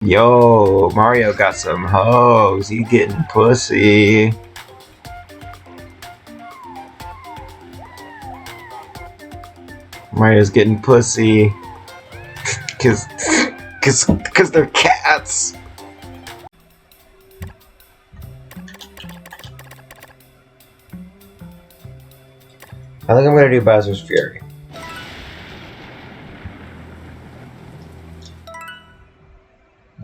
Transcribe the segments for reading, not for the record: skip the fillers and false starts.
Yo, Mario got some hoes. He getting pussy. Mario's getting pussy. Cause they're cats. I think I'm gonna do Bowser's Fury.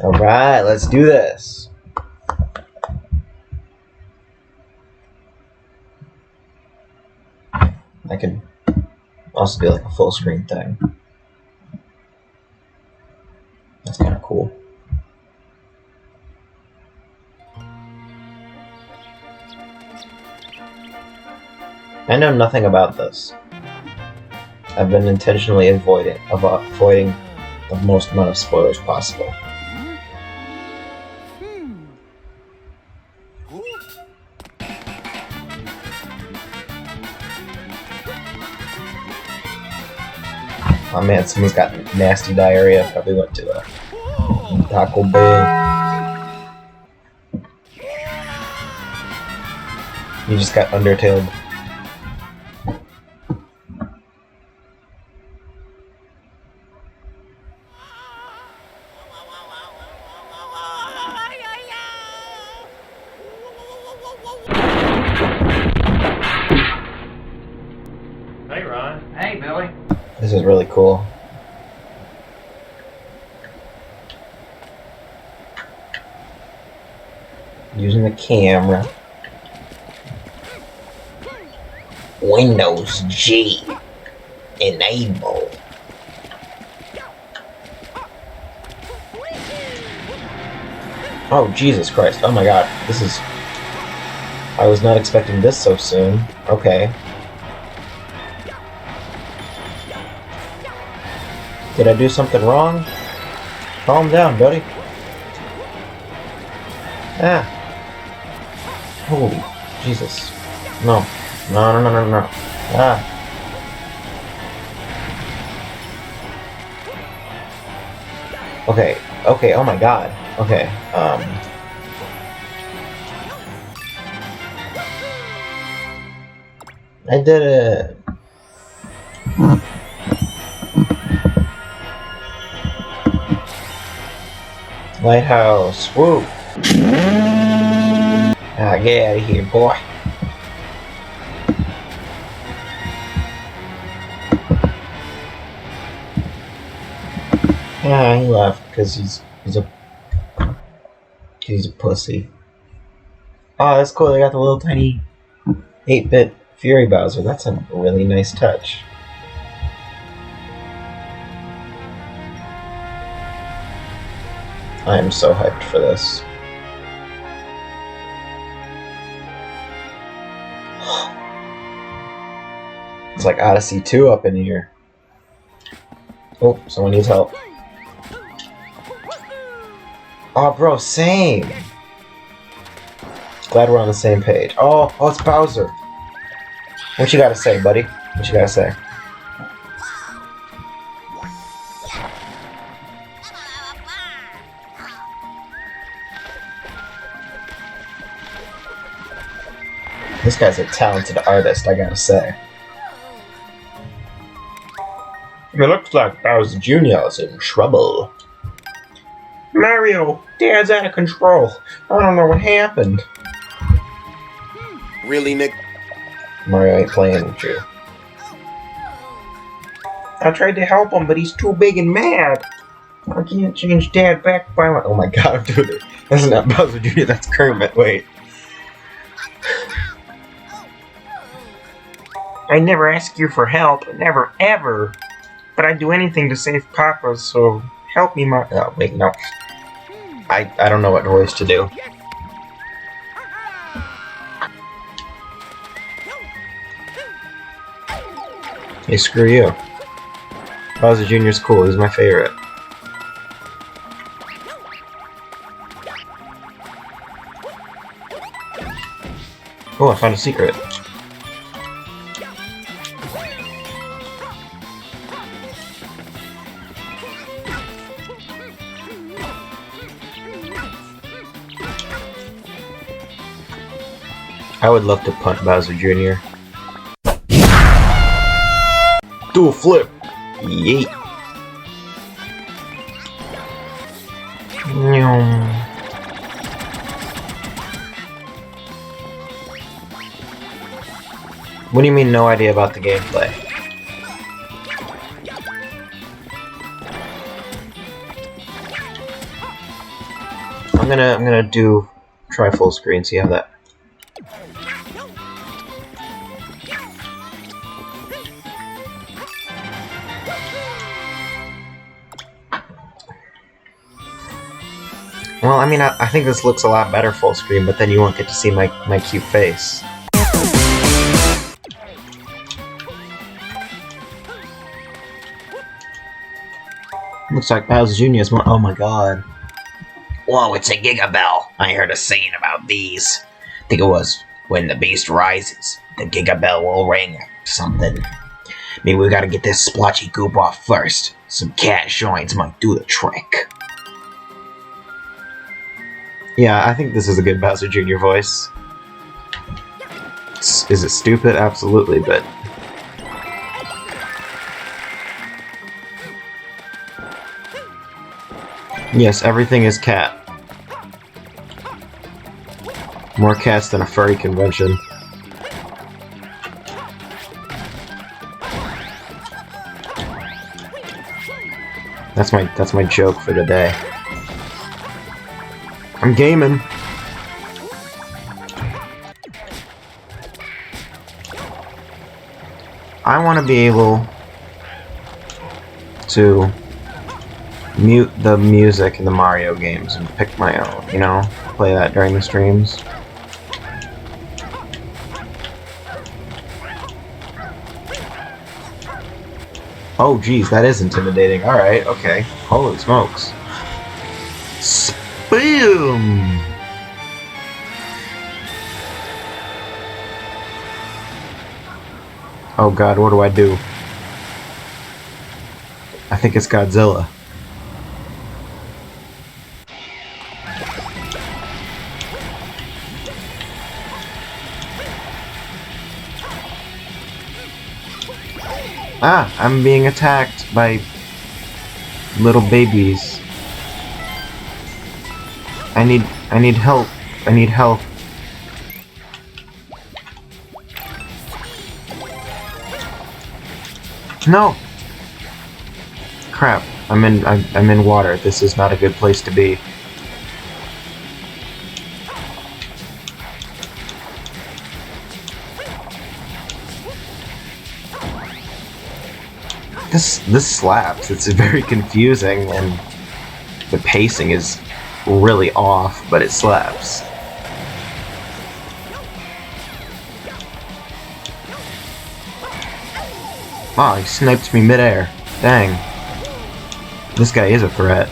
Alright, let's do this. I could also do like a full screen thing. That's kind of cool. I know nothing about this. I've been intentionally avoiding the most amount of spoilers possible. Oh man, someone's got nasty diarrhea. Probably went to a Taco Bell. You just got undertailed. Hey, Ron. Hey, Billy. This is really cool. Using the camera. Windows G. Enable. Oh, Jesus Christ. Oh my god. This is... I was not expecting this so soon. Okay. Did I do something wrong? Calm down, buddy. Ah. Holy Jesus. No. No. Ah. Okay. Okay, oh my god. Okay, I did it. Lighthouse. Woo. Ah, get out of here, boy. Ah, he left because he's a pussy. Oh, that's cool. They got the little tiny 8-bit Fury Bowser. That's a really nice touch. I am so hyped for this. It's like Odyssey 2 up in here. Oh, someone needs help. Oh, bro, same. Glad we're on the same page. Oh, it's Bowser. What you gotta say, buddy? What you gotta say? This guy's a talented artist, I gotta say. It looks like Bowser Jr. is in trouble. Mario, Dad's out of control. I don't know what happened. Really, Nick? Mario ain't playing with you. I tried to help him, but he's too big and mad. I can't change Dad back by my... Oh my god, I'm doing it. That's not Bowser Jr., that's Kermit, wait. I never ask you for help, never ever. But I'd do anything to save Papa, so help me, Oh, wait, no. I don't know what voice to do. Hey, screw you. Bowser Jr.'s cool, he's my favorite. Oh, I found a secret. I would love to punt Bowser Jr. Do a flip! Yeet! What do you mean, no idea about the gameplay? I'm gonna try full screen, see how that. Well, I mean, I think this looks a lot better full screen, but then you won't get to see my cute face. Looks like Bowser Jr. is more. Oh my god. Whoa, it's a Gigabell. I heard a saying about these. I think it was, when the beast rises, the Gigabell will ring. Something. Maybe we gotta get this splotchy goop off first. Some cat joints might do the trick. Yeah, I think this is a good Bowser Jr. voice. Is it stupid? Absolutely, but... Yes, everything is cat. More cats than a furry convention. That's my joke for the day. I'm gaming. I want to be able to mute the music in the Mario games and pick my own, you know? Play that during the streams. Oh geez, that is intimidating. Alright, okay. Holy smokes. Boom! Oh god, what do I do? I think it's Godzilla. Ah, I'm being attacked by little babies. I need help. I need help. No. Crap. I'm in water. This is not a good place to be. This slaps. It's very confusing and the pacing is really off, but it slaps. Wow, he sniped me midair. Dang. This guy is a threat.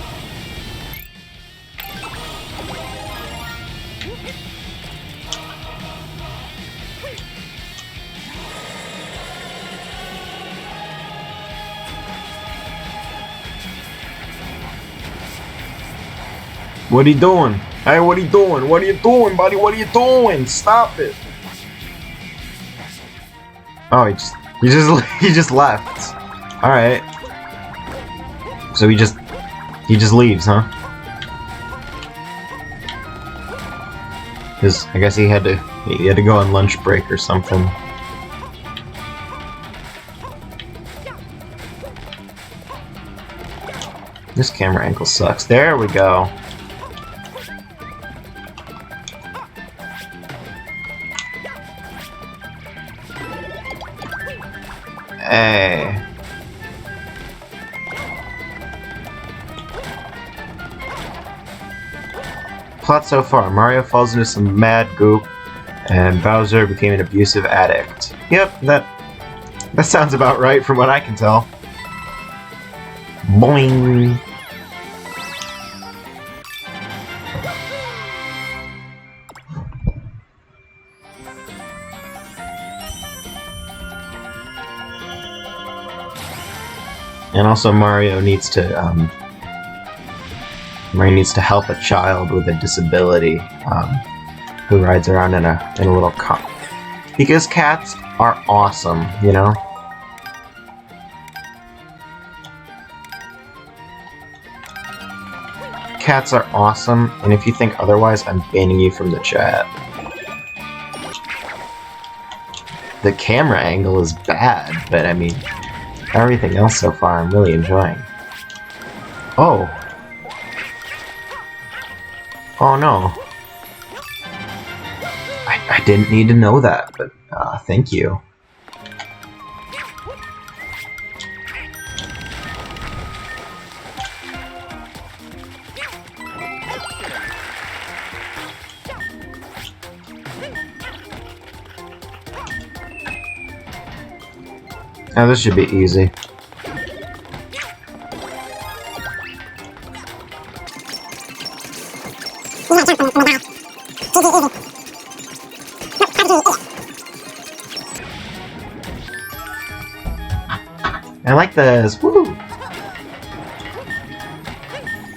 What are you doing? Hey, what are you doing? What are you doing, buddy? What are you doing? Stop it! Oh, he just left. All right. So he just leaves, huh? Cause I guess he had to go on lunch break or something. This camera angle sucks. There we go. Hey. Plot so far. Mario falls into some mad goop, and Bowser became an abusive addict. Yep, that sounds about right from what I can tell. Boing! And also Mario needs to help a child with a disability. who rides around in a little car. Because cats are awesome, you know? Cats are awesome, and if you think otherwise, I'm banning you from the chat. The camera angle is bad, but I mean, everything else so far I'm really enjoying. Oh. Oh no. I didn't need to know that, but thank you. Now this should be easy. I like this. Woo!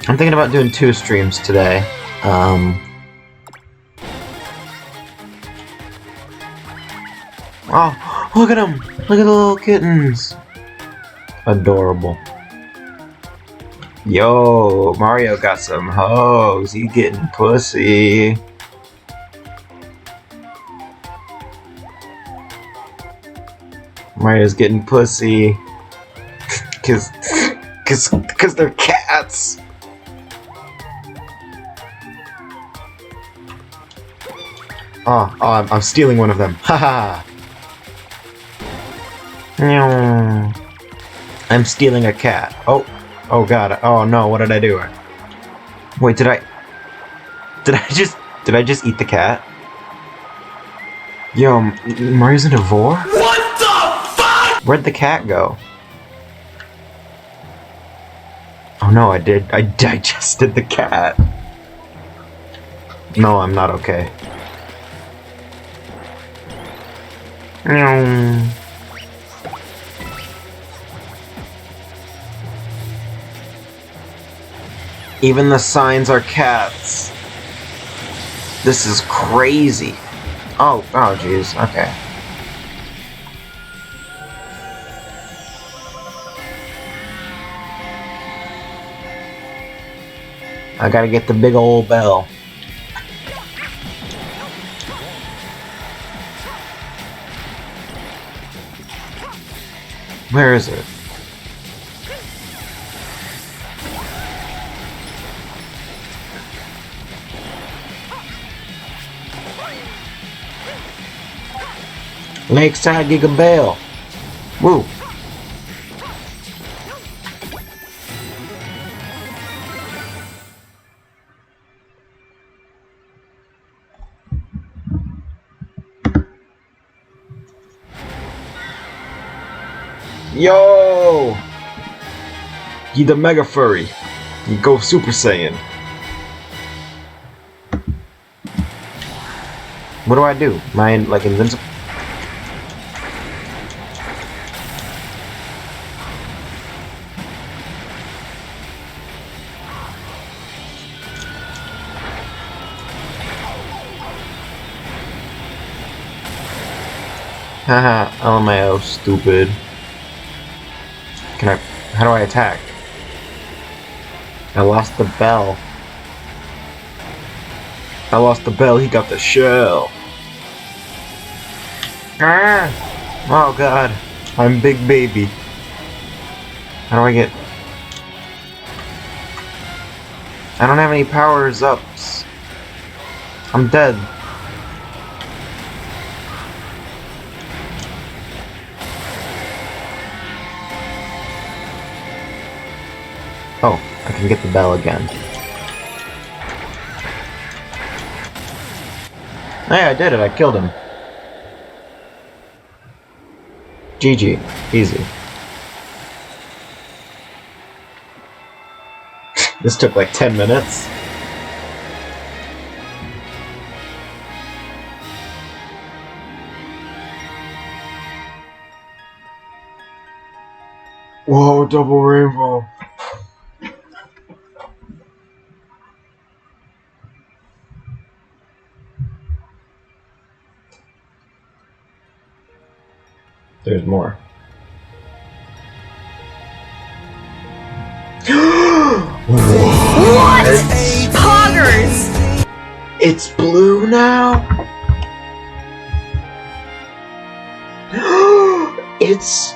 I'm thinking about doing 2 streams today. Oh, look at them! Look at the little kittens! Adorable. Yo, Mario got some hoes. He getting pussy. Mario's getting pussy. Cause they're cats. Oh, I'm stealing one of them. Haha. I'm stealing a cat. Oh god. Oh no, what did I do? Wait, did I just eat the cat? Yo, Mario's in a vor? What the fuck? Where'd the cat go? Oh no, I digested the cat. No, I'm not okay. Even the signs are cats. This is crazy. Oh jeez, okay. I gotta get the big old bell. Where is it? Lakeside Giga Bell. Woo. Yo! You the Mega Furry. You go Super Saiyan. What do I do? Am I like invincible? Haha, LMAO, stupid. How do I attack? I lost the bell. I lost the bell, he got the shell. Ah! Oh god, I'm big baby. How do I get... I don't have any powers ups. I'm dead. Oh, I can get the bell again. Hey, I did it, I killed him. GG. Easy. This took like 10 minutes. Whoa, double rainbow. There's more. What? Poggers! It's blue now? It's